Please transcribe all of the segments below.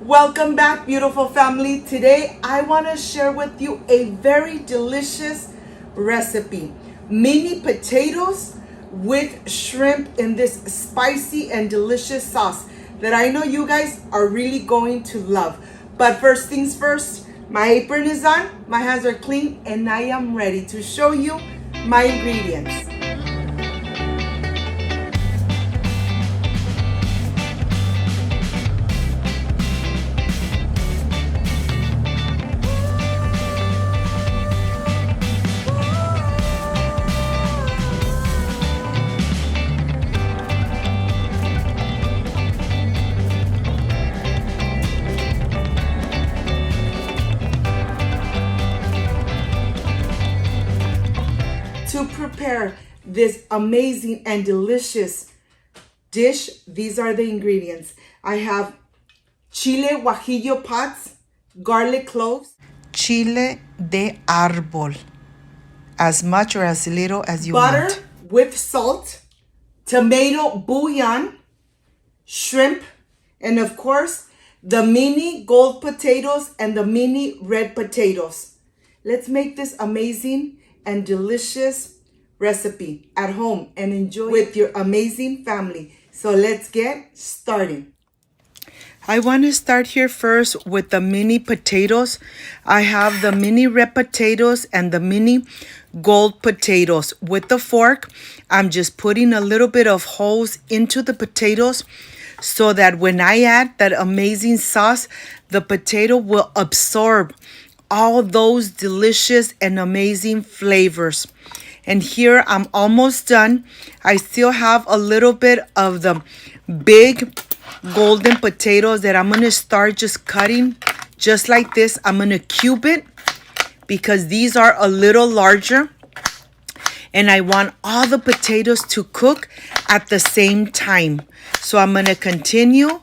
Welcome back, beautiful family. Today I want to share with you a very delicious recipe. Mini potatoes with shrimp in this spicy and delicious sauce that I know you guys are really going to love. But first things first, my apron is on, my hands are clean, and I am ready to show you my ingredients. To prepare this amazing and delicious dish, these are the ingredients. I have chile guajillo pods, garlic cloves, chile de árbol, as much or as little as you want. Butter with salt, tomato bouillon, shrimp, and of course, the mini gold potatoes and the mini red potatoes. Let's make this amazing and delicious recipe at home and enjoy with your amazing family. So let's get started. I want to start here first with the mini potatoes. I have the mini red potatoes and the mini gold potatoes. With the fork, I'm just putting a little bit of holes into the potatoes so that when I add that amazing sauce, the potato will absorb all those delicious and amazing flavors. And here I'm almost done. I still have a little bit of the big golden potatoes that I'm going to start just cutting just like this. I'm going to cube it because these are a little larger. And I want all the potatoes to cook at the same time. So I'm going to continue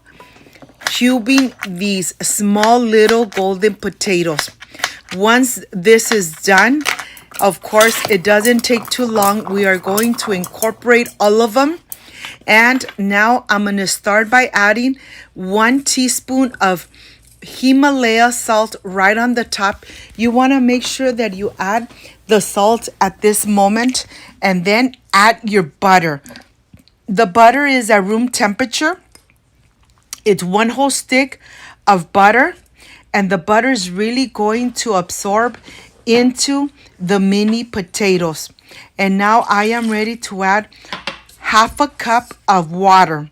cubing these small little golden potatoes. Once this is done, of course, it doesn't take too long. We are going to incorporate all of them. And now I'm going to start by adding 1 teaspoon of Himalaya salt right on the top. You want to make sure that you add the salt at this moment and then add your butter. The butter is at room temperature. It's 1 whole stick of butter. And the butter is really going to absorb into the mini potatoes. And now I am ready to add 1/2 cup of water.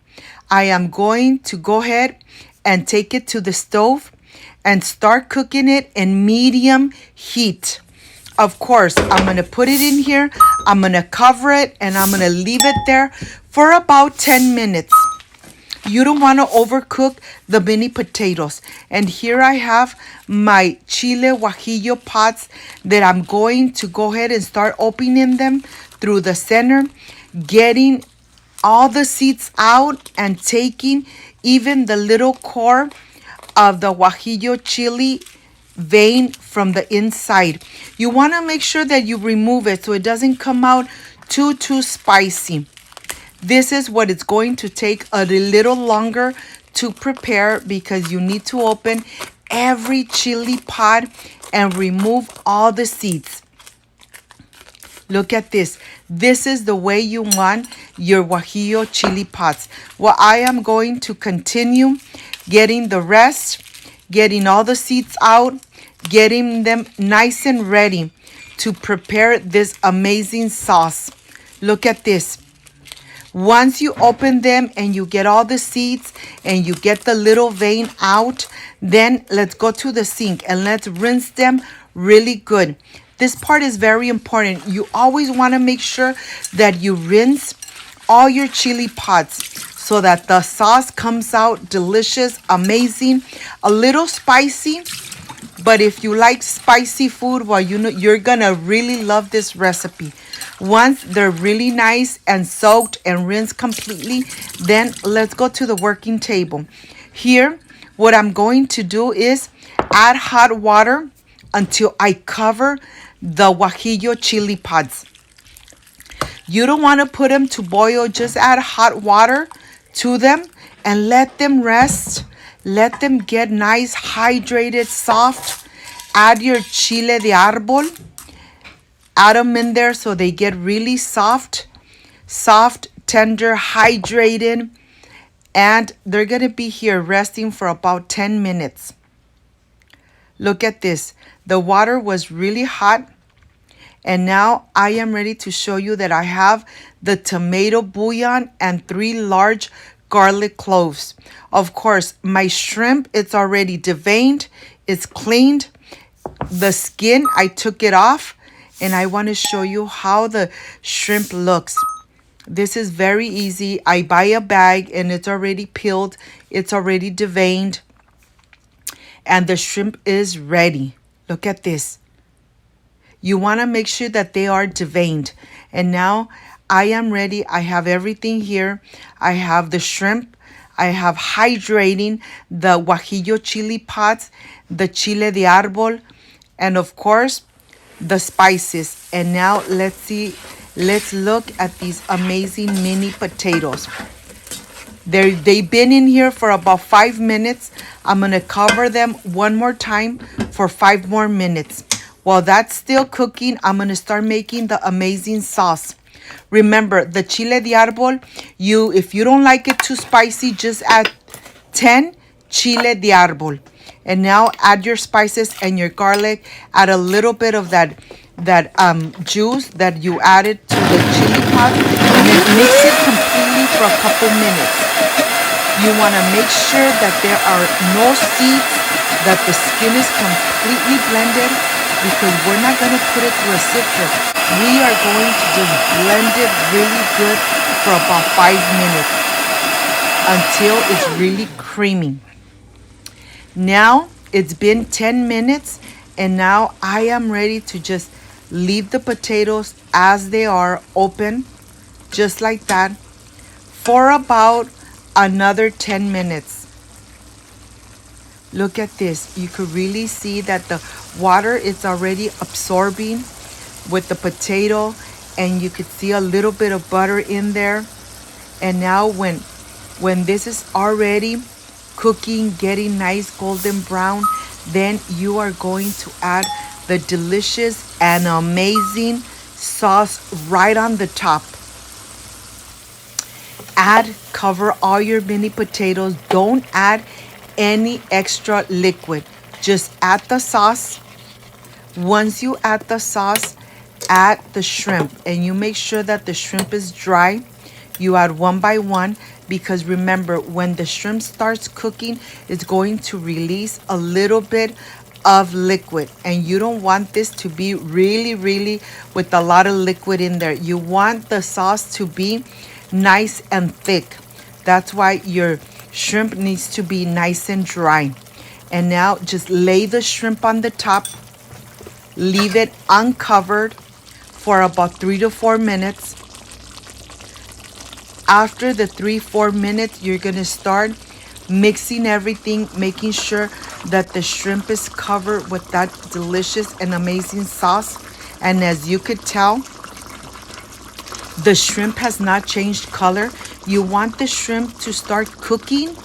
I am going to go ahead and take it to the stove and start cooking it in medium heat. Of course, I'm going to put it in here. I'm going to cover it and I'm going to leave it there for about 10 minutes. You don't want to overcook the mini potatoes. And here I have my chile guajillo pods that I'm going to go ahead and start opening them through the center, getting all the seeds out and taking even the little core of the guajillo chili vein from the inside. You want to make sure that you remove it so it doesn't come out too spicy. This is what it's going to take a little longer to prepare because you need to open every chili pod and remove all the seeds. Look at this. This is the way you want your guajillo chili pods. Well, I am going to continue getting the rest, getting all the seeds out, getting them nice and ready to prepare this amazing sauce. Look at this. Once you open them and you get all the seeds and you get the little vein out, then let's go to the sink and let's rinse them really good. This part is very important. You always want to make sure that you rinse all your chili pods so that the sauce comes out delicious, amazing, a little spicy. But if you like spicy food, well, you know you're gonna really love this recipe. Once they're really nice and soaked and rinsed completely, then let's go to the working table. Here, what I'm going to do is add hot water until I cover the guajillo chili pods. You don't want to put them to boil. Just add hot water to them and let them rest Let them get nice, hydrated, soft. Add your chile de árbol. Add them in there so they get really soft, tender, hydrated. And they're going to be here resting for about 10 minutes. Look at this. The water was really hot. And now I am ready to show you that I have the tomato bouillon and 3 large garlic cloves. Of course, my shrimp, it's already deveined. It's cleaned. The skin, I took it off. And I want to show you how the shrimp looks. This is very easy. I buy a bag and it's already peeled. It's already deveined. And the shrimp is ready. Look at this. You want to make sure that they are deveined. And now I am ready. I have everything here. I have the shrimp. I have hydrating the guajillo chili pots, the chile de árbol, and of course, the spices. And now let's look at these amazing mini potatoes. They've been in here for about 5 minutes. I'm going to cover them one more time for 5 more minutes. While that's still cooking, I'm going to start making the amazing sauce. Remember, the chile de árbol, if you don't like it too spicy, just add 10 chile de árbol. And now add your spices and your garlic. Add a little bit of that juice that you added to the chili pot, and then mix it completely for a couple minutes. You want to make sure that there are no seeds, that the skin is completely blended, because we're not going to put it through a sifter. We are going to just blend it really good for about 5 minutes until it's really creamy. Now it's been 10 minutes and now I am ready to just leave the potatoes as they are open, just like that, for about another 10 minutes. Look at this. You could really see that the water is already absorbing with the potato, and you could see a little bit of butter in there. And now when this is already cooking, getting nice golden brown, then you are going to add the delicious and amazing sauce right on the top. Cover all your mini potatoes. Don't add any extra liquid. Just add the sauce. Once you add the sauce, add the shrimp, and you make sure that the shrimp is dry. You add one by one, because remember, when the shrimp starts cooking, it's going to release a little bit of liquid, and you don't want this to be really with a lot of liquid in there. You want the sauce to be nice and thick. That's why your shrimp needs to be nice and dry. And now just lay the shrimp on the top. Leave it uncovered for about 3 to 4 minutes. After the 3-4 minutes, you're going to start mixing everything, making sure that the shrimp is covered with that delicious and amazing sauce. And as you could tell, the shrimp has not changed color. You want the shrimp to start cooking,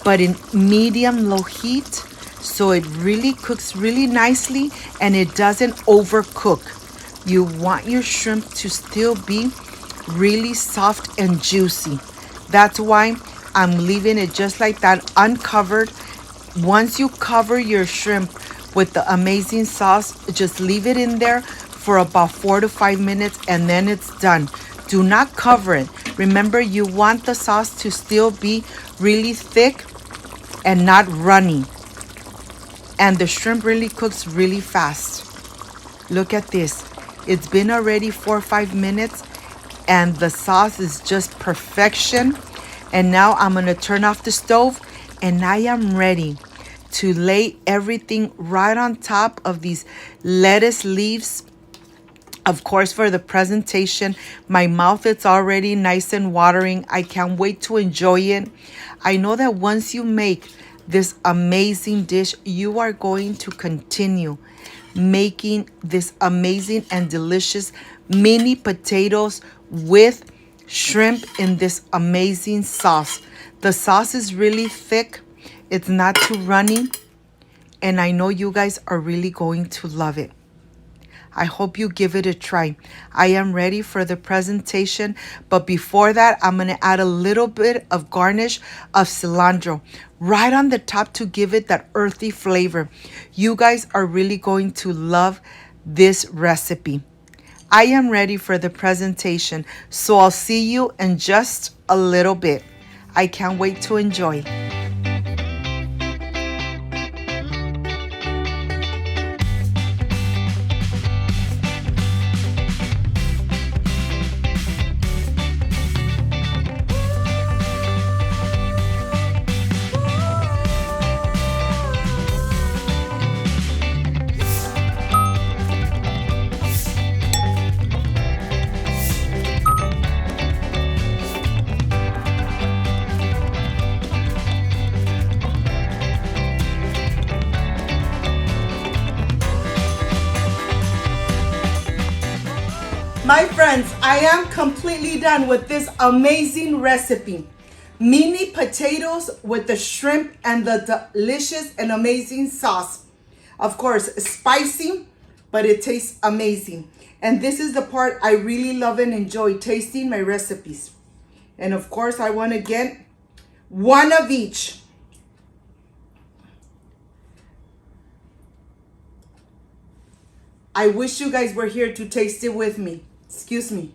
but in medium-low heat, so it really cooks really nicely and it doesn't overcook. You want your shrimp to still be really soft and juicy. That's why I'm leaving it just like that, uncovered. Once you cover your shrimp with the amazing sauce, just leave it in there for about 4 to 5 minutes and then it's done. Do not cover it. Remember, you want the sauce to still be really thick and not runny. And the shrimp really cooks really fast. Look at this. It's been already 4 or 5 minutes and the sauce is just perfection. And now I'm going to turn off the stove and I am ready to lay everything right on top of these lettuce leaves. Of course, for the presentation, my mouth is already nice and watering. I can't wait to enjoy it. I know that once you make this amazing dish, you are going to continue making this amazing and delicious mini potatoes with shrimp in this amazing sauce. The sauce is really thick. It's not too runny. And I know you guys are really going to love it. I hope you give it a try. I am ready for the presentation, but before that, I'm gonna add a little bit of garnish of cilantro right on the top to give it that earthy flavor. You guys are really going to love this recipe. I am ready for the presentation, so I'll see you in just a little bit. I can't wait to enjoy. My friends, I am completely done with this amazing recipe. Mini potatoes with the shrimp and the delicious and amazing sauce. Of course, spicy, but it tastes amazing. And this is the part I really love and enjoy, tasting my recipes. And of course, I want to get one of each. I wish you guys were here to taste it with me. Excuse me.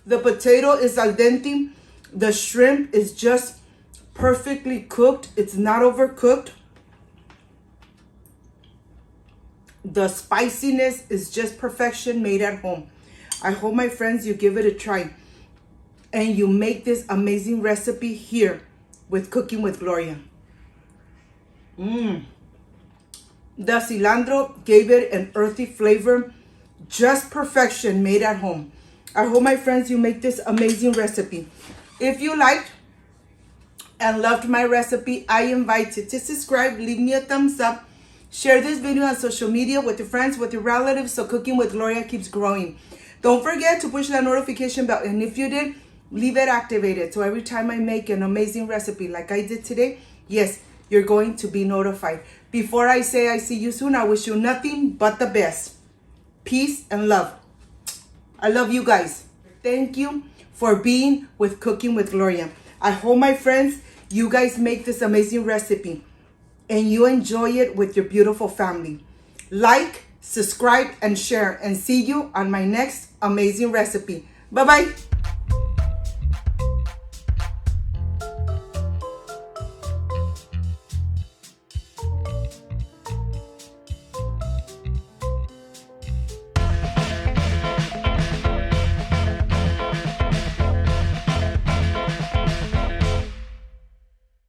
The potato is al dente. The shrimp is just perfectly cooked. It's not overcooked. The spiciness is just perfection made at home. I hope, my friends, you give it a try. And you make this amazing recipe here with Cooking with Gloria. The cilantro gave it an earthy flavor, just perfection made at home. I hope, my friends, you make this amazing recipe. If you liked and loved my recipe, I invite you to subscribe, leave me a thumbs up, share this video on social media with your friends, with your relatives, so Cooking with Gloria keeps growing. Don't forget to push that notification bell, and if you did, leave it activated so every time I make an amazing recipe like I did today, yes, you're going to be notified. Before I say I see you soon, I wish you nothing but the best. Peace and love. I love you guys. Thank you for being with Cooking with Gloria. I hope, my friends, you guys make this amazing recipe and you enjoy it with your beautiful family. Like, subscribe, and share, and see you on my next amazing recipe. Bye-bye.